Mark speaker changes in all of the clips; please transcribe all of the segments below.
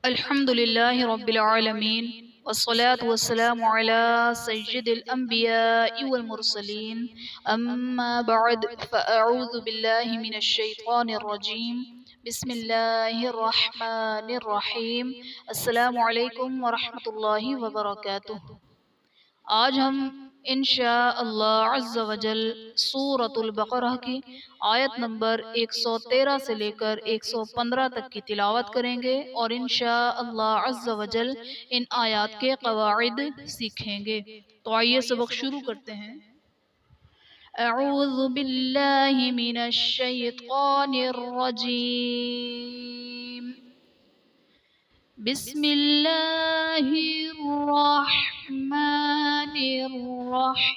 Speaker 1: الحمد لله رب العالمين والصلاة والسلام على سيد الأنبياء والمرسلين أما بعد فأعوذ بالله من الشيطان الرجيم بسم الله الرحمن الرحيم السلام عليكم ورحمة الله وبركاته. آج ہم انشاءاللہ عز و جل سورۃ البقرہ کی آیت نمبر 113 سے لے کر 115 تک کی تلاوت کریں گے اور انشاءاللہ عز و جل ان آیات کے قواعد سیکھیں گے. تو آئیے سبق شروع کرتے ہیں. اعوذ باللہ من الشیطان الرجیم. بسم اللہ الرحمن الرحیم.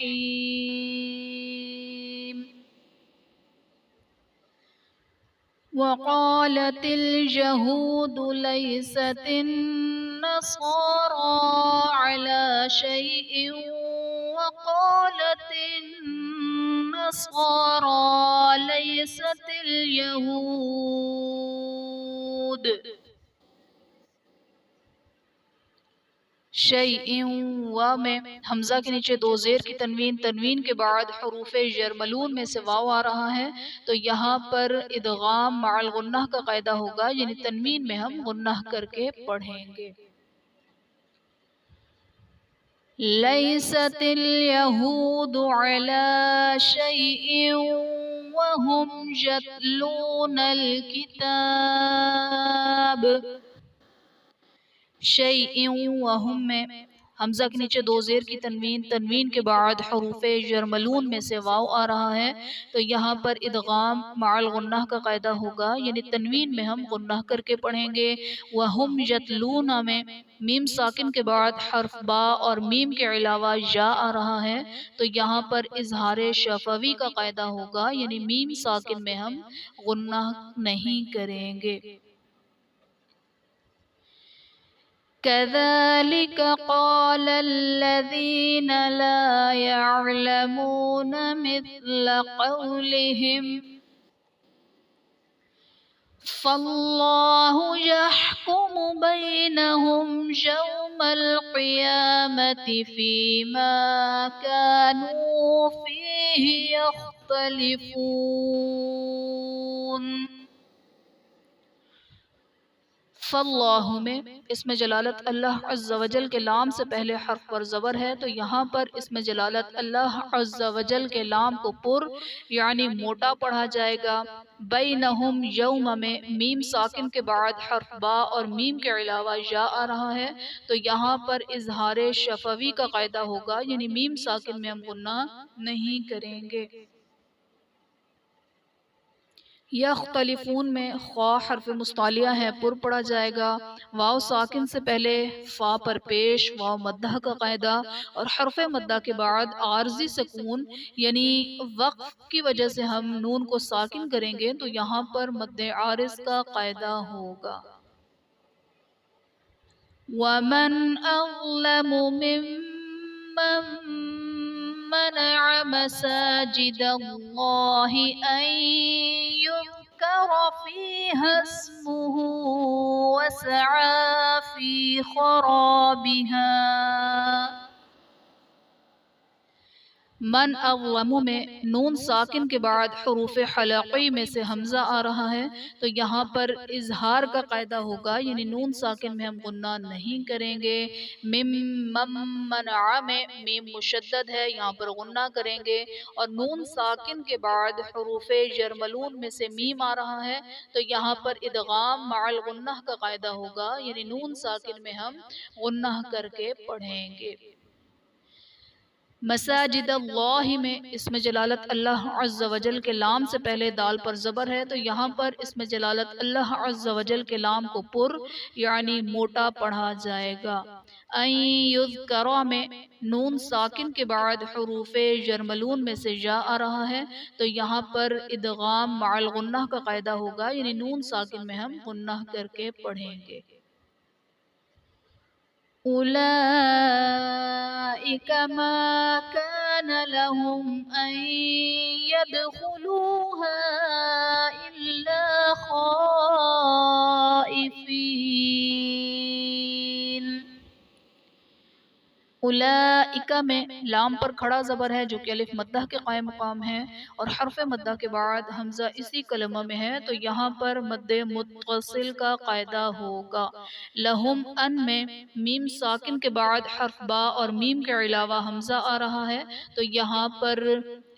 Speaker 1: وقالت اليهود ليست النصارى على شيء وقالت النصارى ليست اليهود شیء و میں حمزہ کے نیچے دو زیر کی تنوین کے بعد حروف یرملون میں سے واو آ رہا ہے تو یہاں پر ادغام مع الغنہ کا قاعدہ ہوگا، یعنی تنوین میں ہم غنہ کر کے پڑھیں گے. لیست الیہود علی شیء وهم یتلون الکتاب. شیء وهم میں حمزہ کے نیچے دو زیر کی تنوین کے بعد حروف یرملون میں سے واو آ رہا ہے تو یہاں پر ادغام مع الغنہ کا قاعدہ ہوگا، یعنی تنوین میں ہم غنہ کر کے پڑھیں گے. وہم یتلون میں میم ساکن کے بعد حرف با اور میم کے علاوہ یا آ رہا ہے تو یہاں پر اظہار شفوی کا قاعدہ ہوگا، یعنی میم ساکن میں ہم غنہ نہیں کریں گے. كذلك قال الذين لا يعلمون مثل قولهم فالله يحكم بينهم يوم القيامة فيما كانوا فيه يختلفون. فاللہ میں اسم جلالت اللہ عز و جل کے لام سے پہلے حرف پر زبر ہے تو یہاں پر اسم جلالت اللہ عز و جل کے لام کو پر یعنی موٹا پڑھا جائے گا. بینہم یوم میں میم ساکن کے بعد حرف با اور میم کے علاوہ یا آ رہا ہے تو یہاں پر اظہار شفوی کا قاعدہ ہوگا، یعنی میم ساکن میں ہم غنہ نہیں کریں گے. یختلفون میں خواہ حرف مستعلیہ ہے پر پڑھا جائے گا. واو ساکن سے پہلے فا پر پیش واو مدہ کا قاعدہ اور حرف مدہ کے بعد عارضی سکون یعنی وقف کی وجہ سے ہم نون کو ساکن کریں گے تو یہاں پر مد عارض کا قاعدہ ہوگا. وَمَنْ أَظْلَمُ مِمَّنْ مَنَعَ مَسَاجِدَ اللَّهِ أَنْ يُذْكَرَ فِيهَا اسْمُهُ وَسَعَى فِي خَرَابِهَا. من اظلم میں نون ساکن کے بعد حروف حلقی میں سے حمزہ آ رہا ہے تو یہاں پر اظہار کا قاعدہ ہوگا، یعنی نون ساکن میں ہم غنہ نہیں کریں گے. منع میں میم مشدد ہے، یہاں پر غنہ کریں گے اور نون ساکن کے بعد حروف یرملون میں سے میم آ رہا ہے تو یہاں پر ادغام مع الغنہ کا قاعدہ ہوگا، یعنی نون ساکن میں ہم غنہ کر کے پڑھیں گے. مساجد اللہ میں اسم جلالت اللہ عز و جل کے لام سے پہلے دال پر زبر ہے تو یہاں پر اسم جلالت اللہ عز و جل کے لام کو پر یعنی موٹا پڑھا جائے گا. این یذکر میں نون ساکن کے بعد حروف یرملون میں سے یا آ رہا ہے تو یہاں پر ادغام مع الغنہ کا قاعدہ ہوگا، یعنی نون ساکن میں ہم غنہ کر کے پڑھیں گے. أولئك ما كان لهم أن يدخلوها إلا خائفين اولئک میں لام پر کھڑا زبر ہے جو کہ الف مدہ کے قائم مقام ہے، اور حرف مدہ کے بعد حمزہ اسی کلمہ میں ہے تو یہاں پر مد متصل کا قاعدہ ہوگا۔ لہم ان میں میم ساکن کے بعد حرف با اور میم کے علاوہ حمزہ آ رہا ہے تو یہاں پر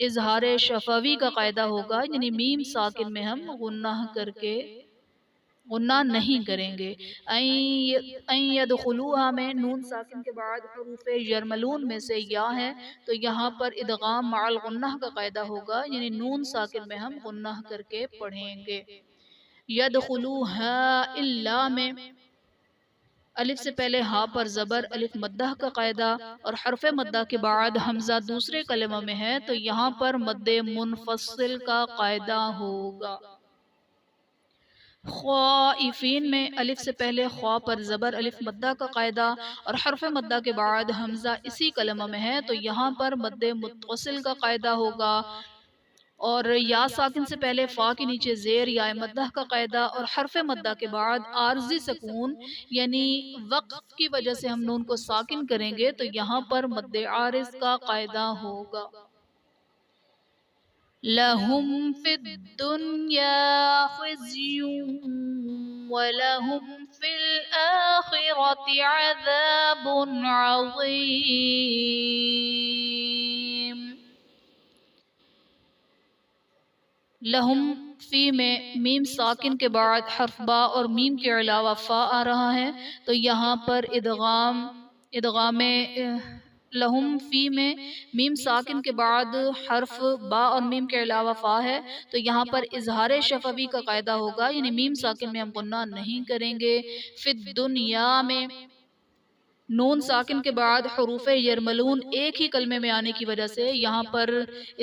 Speaker 1: اظہار شفوی کا قاعدہ ہوگا، یعنی میم ساکن میں ہم غنہ کر کے غنہ نہیں کریں گے۔ این یدخلوہا میں نون ساکن کے بعد حروف یرملون میں سے یا ہے تو یہاں پر ادغام مع الغنہ کا قاعدہ ہوگا، یعنی نون ساکن میں ہم غنہ کر کے پڑھیں گے۔ یدخلوہا الا میں الف سے پہلے ہا پر زبر الف مدہ کا قاعدہ اور حرف مدہ کے بعد حمزہ دوسرے کلمہ میں ہے تو یہاں پر مد منفصل کا قاعدہ ہوگا۔ خائفین میں الف سے پہلے خوا پر زبر الف مدہ کا قاعدہ اور حرف مدہ کے بعد حمزہ اسی کلمہ میں ہے تو یہاں پر مد متصل کا قاعدہ ہوگا، اور یا ساکن سے پہلے فا کے نیچے زیر یا مدہ کا قاعدہ اور حرف مدہ کے بعد عارضی سکون یعنی وقف کی وجہ سے ہم نون کو ساکن کریں گے تو یہاں پر مد عارض کا قاعدہ ہوگا۔ لہم فی الدنیا خزی ولہم فی الآخرۃ عذاب عظیم۔ لہم فی میں میم ساکن کے بعد حرف با اور میم کے علاوہ فا آ رہا ہے تو یہاں پر ادغام لہم فی میں میم ساکن کے بعد حرف با اور میم کے علاوہ فا ہے تو یہاں پر اظہار شفوی کا قاعدہ ہوگا، یعنی میم ساکن میں ہم غنہ نہیں کریں گے۔ فی الدنیا میں نون ساکن کے بعد حروف یرملون ایک ہی کلمے میں آنے کی وجہ سے یہاں پر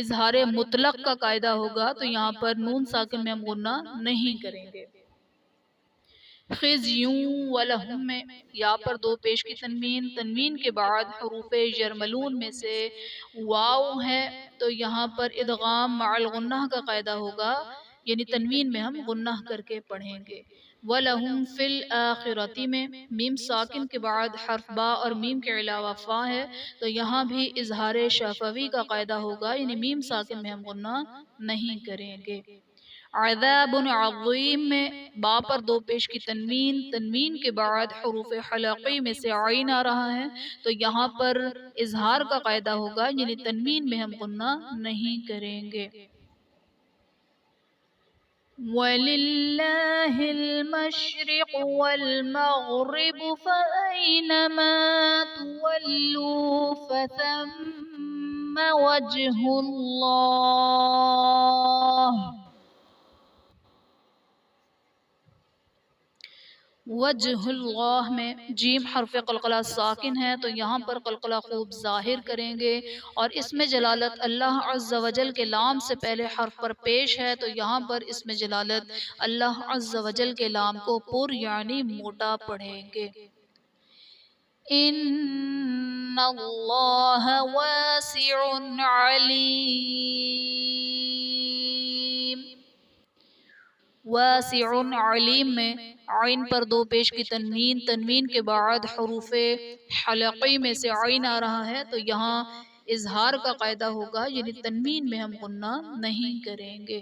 Speaker 1: اظہار مطلق کا قاعدہ ہوگا تو یہاں پر نون ساکن میں ہم غنہ نہیں کریں گے۔ خزیوں ولہم میں یا پر دو پیش کی تنوین، تنوین کے بعد حروف یرملون میں سے واو ہے تو یہاں پر ادغام مع الغنہ کا قاعدہ ہوگا، یعنی تنوین میں ہم غنہ کر کے پڑھیں گے۔ وَلَهُمْ فِي الْآخِرَةِ میں میم ساکن کے بعد حرف با اور میم کے علاوہ فا ہے تو یہاں بھی اظہار شفوی کا قاعدہ ہوگا، یعنی میم ساکن میں ہم غنہ نہیں کریں گے۔ عذاب عظیم میں با پر دو پیش کی تنوین، تنوین کے بعد حروف حلقی میں سے عین آ رہا ہے تو یہاں پر اظہار کا قاعدہ ہوگا، یعنی تنوین میں ہم غنہ نہیں کریں گے۔ وَلِلَّهِ الْمَشْرِقُ وَالْمَغْرِبُ فَأَيْنَمَا تُوَلُّوا فَثَمَّ وَجْهُ اللَّهِ۔ وجہ اللہ میں جیم حرف قلقلہ ساکن ہے تو یہاں پر قلقلہ خوب ظاہر کریں گے، اور اس میں جلالت اللہ عز و جل کے لام سے پہلے حرف پر پیش ہے تو یہاں پر اس میں جلالت اللہ عز و جل کے لام کو پر یعنی موٹا پڑھیں گے۔ ان اللہ واسع علیم۔ واسع علیم میں عین پر دو پیش کی تنوین، تنوین کے بعد حروف حلقی میں سے عین آ رہا ہے تو یہاں اظہار کا قاعدہ ہوگا، یعنی تنوین میں ہم غنہ نہیں کریں گے۔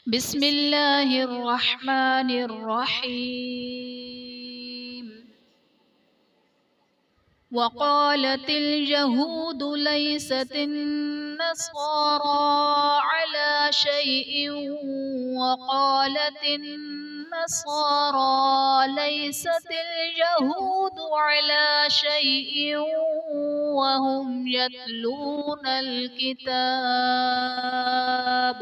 Speaker 1: بسم اللہ الرحمن الرحیم۔ وقالت اليهود ليست النصارى على شيء وقالت النصارى ليست اليهود على شيء وهم يتلون الكتاب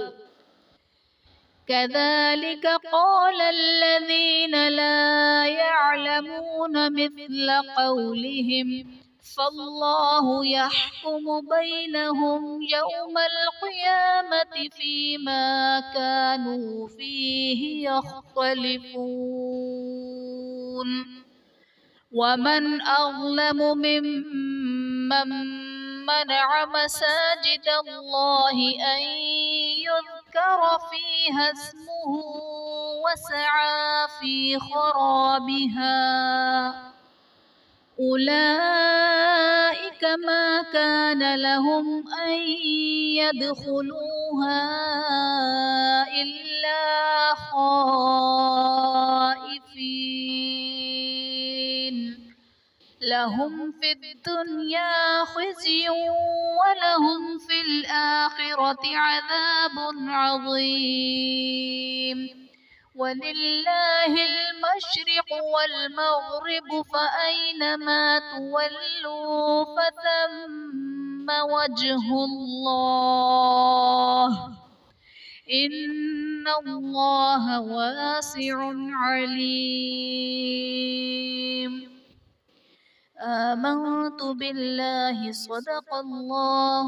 Speaker 1: كذلك قال الذين لا يعلمون مثل قولهم فالله يحكم بينهم يوم القيامة فيما كانوا فيه يختلفون ومن أظلم ممن منع مساجد الله أن يذكر فيها اسمه وسعى في خرابها أولئك ما كان لهم أن يدخلوها إلا خائفين لهم في الدنيا خزي ولهم في الآخرة عذاب عظيم ولله المشرق والمغرب فأينما تولوا فثم وجه الله إن الله واسع عليم آمنت بالله صدق الله